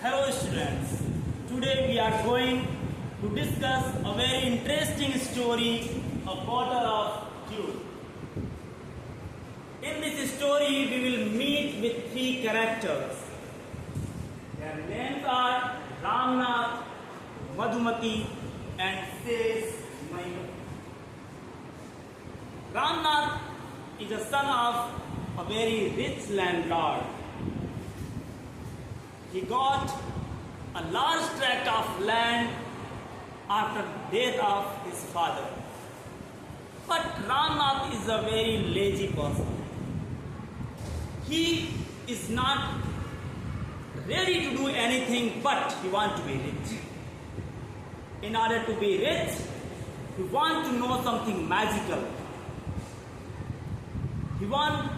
Hello students, today we are going to discuss a very interesting story, A Bottle of Dew. In this story we will meet with three characters. Their names are Ramnath, Madhumati and Ses Mahipati. Ramnath is the son of a very rich landlord. He got a large tract of land after death of his father. But Ramnath is a very lazy person. He is not ready to do anything but he wants to be rich. In order to be rich, he wants to know something magical. He wants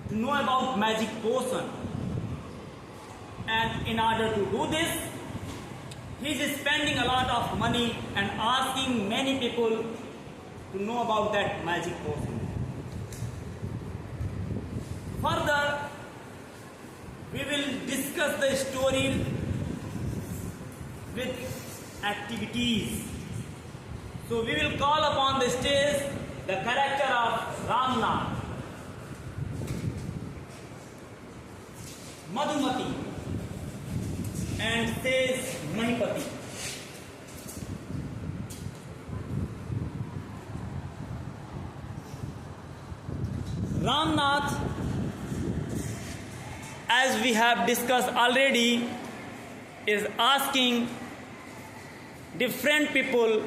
to know about magic potion. And in order to do this, he is spending a lot of money and asking many people to know about that magic potion. Further, we will discuss the story with activities. So we will call upon the stage the character of Ramnath, Madhumati and Ses Mahipati. Ramnath, as we have discussed already, is asking different people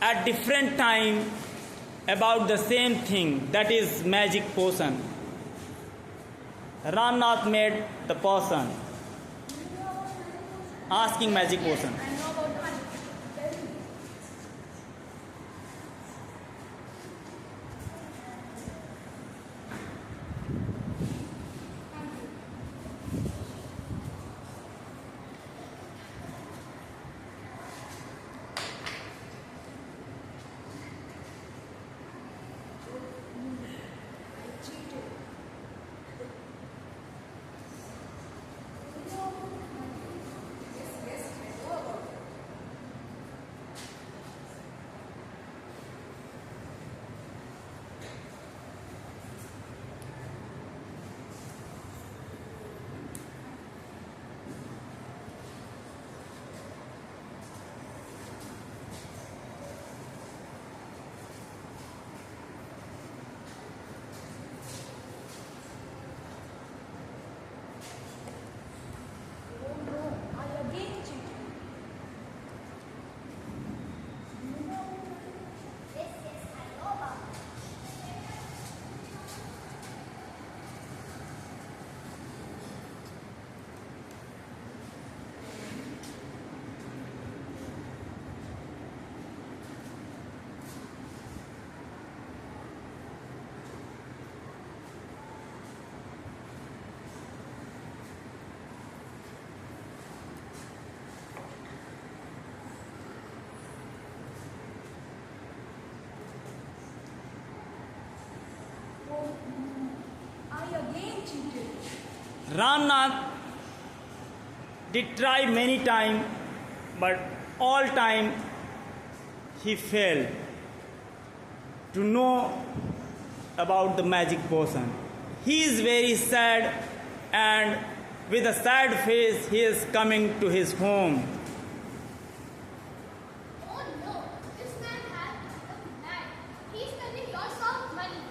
at different time about the same thing, that is magic potion. Ramnath made the person asking magic potion. Ramnath did try many times, but all time he failed to know about the magic potion. He is very sad, and with a sad face he is coming to his home. Oh no, this man has a plan. He is spending lots of money.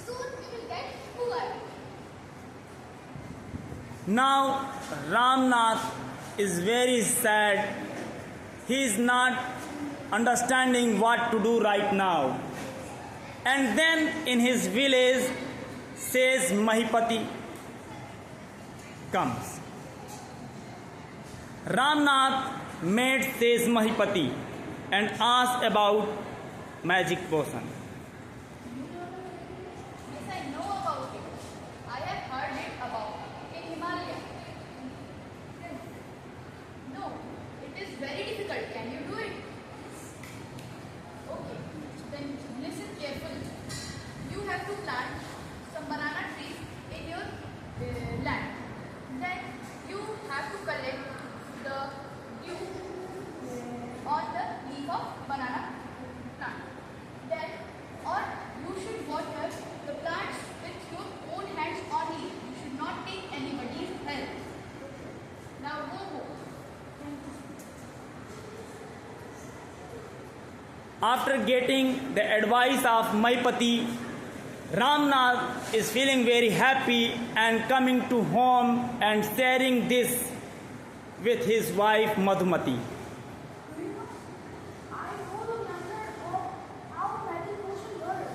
Soon we will get poor. Now Ramnath is very sad. He is not understanding what to do right now. And then in his village, Ses Mahipati comes. Ramnath met Ses Mahipati and asked about magic potion. Yes, I know about it. I have heard it about in Himalaya. No, it is very difficult. Can you do it? Okay, then listen carefully. You have to plant some banana trees in your land. Then you have to After getting the advice of Mahipati, Ramnath is feeling very happy and coming to home and sharing this with his wife Madhumati. Do you know? I know the method of how magic potion works.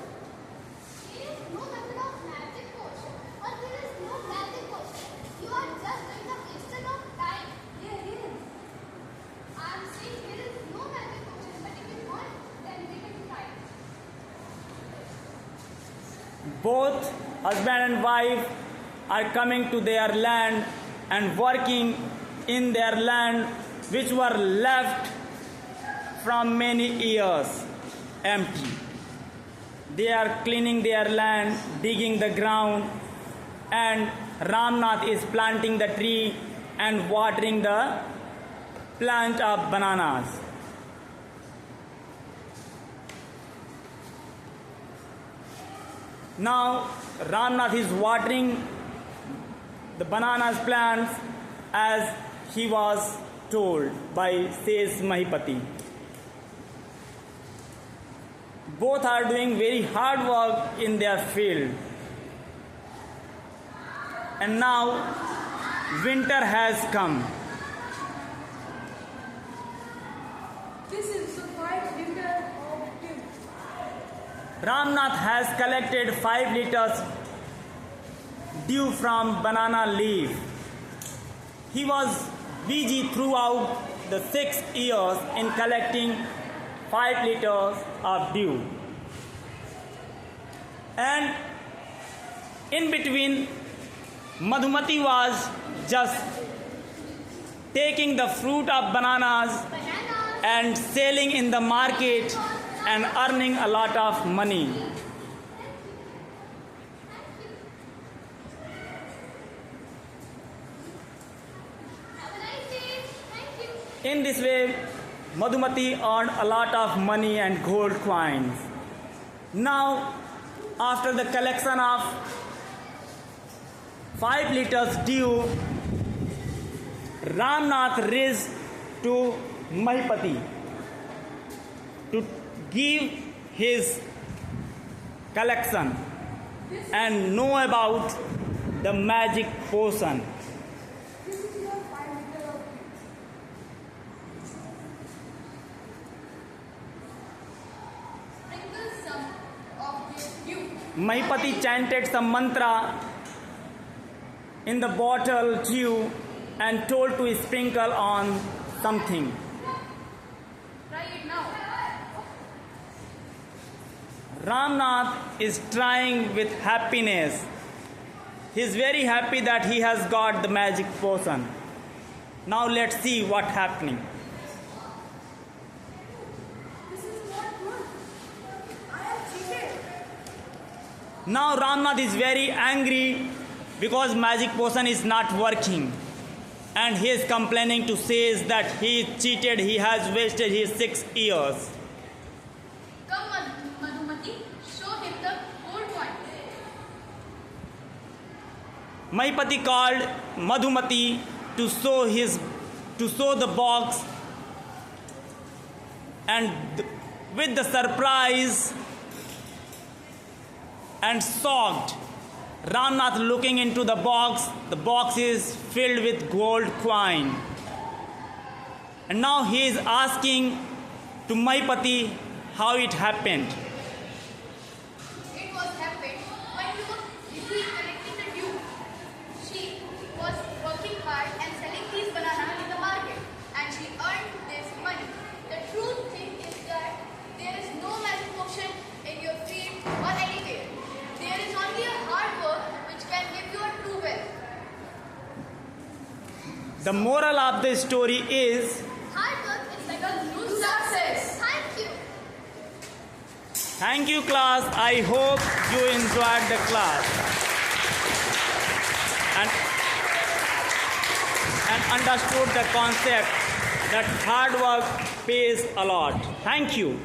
There is no method of magic potion, or there is no magic potion. You are just doing the wasted of time. There is. I am saying there is no magic potion, but if you want, then we can try. Both husband and wife are coming to their land and working in their land which were left from many years empty. They are cleaning their land, digging the ground, and Ramnath is planting the tree and watering the plant of bananas. Now Ramnath is watering the bananas plants as he was told by says Mahipati. Both are doing very hard work in their field. And now winter has come. This is the 5 liter of dew. Ramnath has collected 5 liters dew from banana leaf. He was busy throughout the 6 years in collecting 5 liters of dew. And in between, Madhumati was just taking the fruit of bananas Bananas. and selling in the market and earning a lot of money. Have a nice day. Thank you. In this way, Madhumati earned a lot of money and gold coins. Now, after the collection of 5 liters dew, Ramnath raised to Mahipati to give his collection and know about the magic potion. This is your 5 liter of dew. Sprinkle some of this dew. Mahipati chanted some mantra in the bottle dew and told to sprinkle on something. Try it now. Ramnath is trying with happiness. He is very happy that he has got the magic potion. Now let's see what's happening. This is not good. I have cheated. Now Ramnath is very angry because magic potion is not working. And he is complaining to says that he cheated, he has wasted his 6 years. Come, Madhumati, show him the gold coin. Mahipati called Madhumati to show the box, and with the surprise and shocked, Ramnath looking into the box is filled with gold coin. And now he is asking to Mahipati how it happened. It was happened when you were busy collecting the dew. She was working hard and selling these bananas in the market, and she earned this money. The truth thing is that there is no magic potion in your field or anywhere. There is only a hard work which can give you a true wealth. The moral of the story is Hard work is like a new success. Thank you. thank you class. I hope you enjoyed the class and understood the concept that hard work pays a lot. Thank you.